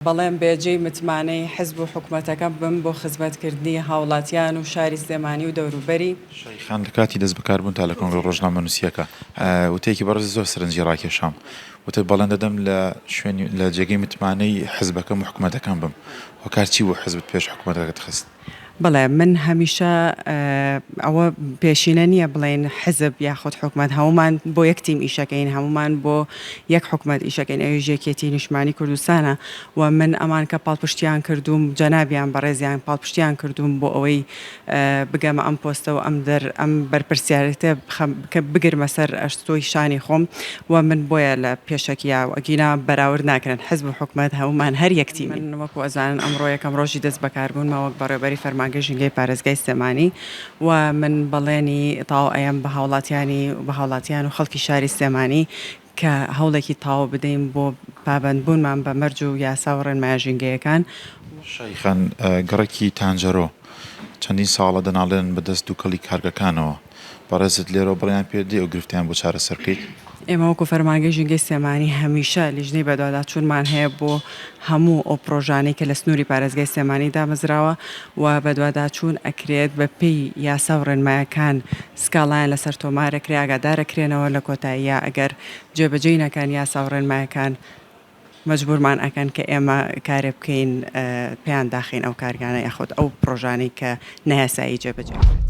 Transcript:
بەڵێن بێجێی متمانەی حزب و حکوومەتەکە بم بۆ خزمەتکردنی هاوڵاتیان و شاری سلێمانی و دەوروبەری. شەیخان لە کاتی دەست بەکاربوون تا لە کۆنگرە ڕۆژنامە نووسیەکە وتەیەکی بەڕێز زۆر سەرنجی ڕاکێشام وتە بەڵێن دەدەم لە جێگەی متمانەی حزبەکەم و حکوومەتەکان بم هۆکار چی بوو حزبت پێش حکوومەتەکەت خست؟ بەڵێ من هەمیشە ئەوە پێشینە نییە بڵێن حزب یاخود حکوومەت هەمومان بۆ یەک تیم ئیشەکەین هەمومان بۆ یەک حکوومەت ئیشەکەین ئەوی ژێکێتی نیشتمانی کوردستانە و من ئەمان کە پاڵپشتیان کردوم جەنابیان بەڕێزیان پاڵپشتیان کردووم بۆ ئەوەی بگەمە ئەم پۆستە و ئەم بەرپرسیارەتە کە بگرمە سەر ئەستۆی شانی خۆم و من بۆیە لە پێشەکییا و ئەگینا بەراورد ناکرن حزب و حکوومەت هەمومان هەر یەک تیم من وەکو ئەزانن ئەمڕۆ یەکەم ڕۆژی دەست بەکاربوونمە وەک بەڕێوەبەری فەرمانگەی ژینگەی پارێزگای سلێمانی و من بەڵێنی تاو ئەم بە هاوڵاتیان و خەڵکی شاری سلێمانی کە هەوڵێکی تاو بدەین بۆ پابەندبوونمان بە مەرج و یاسا و ڕێنمایە ژینگەیەکان. شەیخان گەڕێکی تانجەرۆ چەندین ساڵە دەناڵێن بەدەست دووکەڵی کارگەکانەوە بەڕێزت لێرە بڕیان پێدێ و گرفتیان بۆ چارەسەرکەیت؟ ئێمە وەکو فەرمانگەی ژینگەی سلێمانی هەمیشە لیژنەی بەدواداچوونمان هەیە بۆ هەموو ئەو پرۆژانەی کە لە سنووری پارێزگای سلێمانی دامەزراوە و بەدواداچوون ئەکرێت بە پێی یاسا و ڕێنمایەکان سکاڵایان لەسەر تۆمارەکرێ ئاگادارەکرێنەوە لە کۆتاییە ئەگەر جێبەجێی نەکەن یاسا و ڕێنمایەکان مەجبورمان ئەکەن کە ئێمە کارێ بکەین پێیان داخین ئەو کارگانە یاخود ئەو پرۆژانەی کە نایاسایی جێبەجێ بکرێت.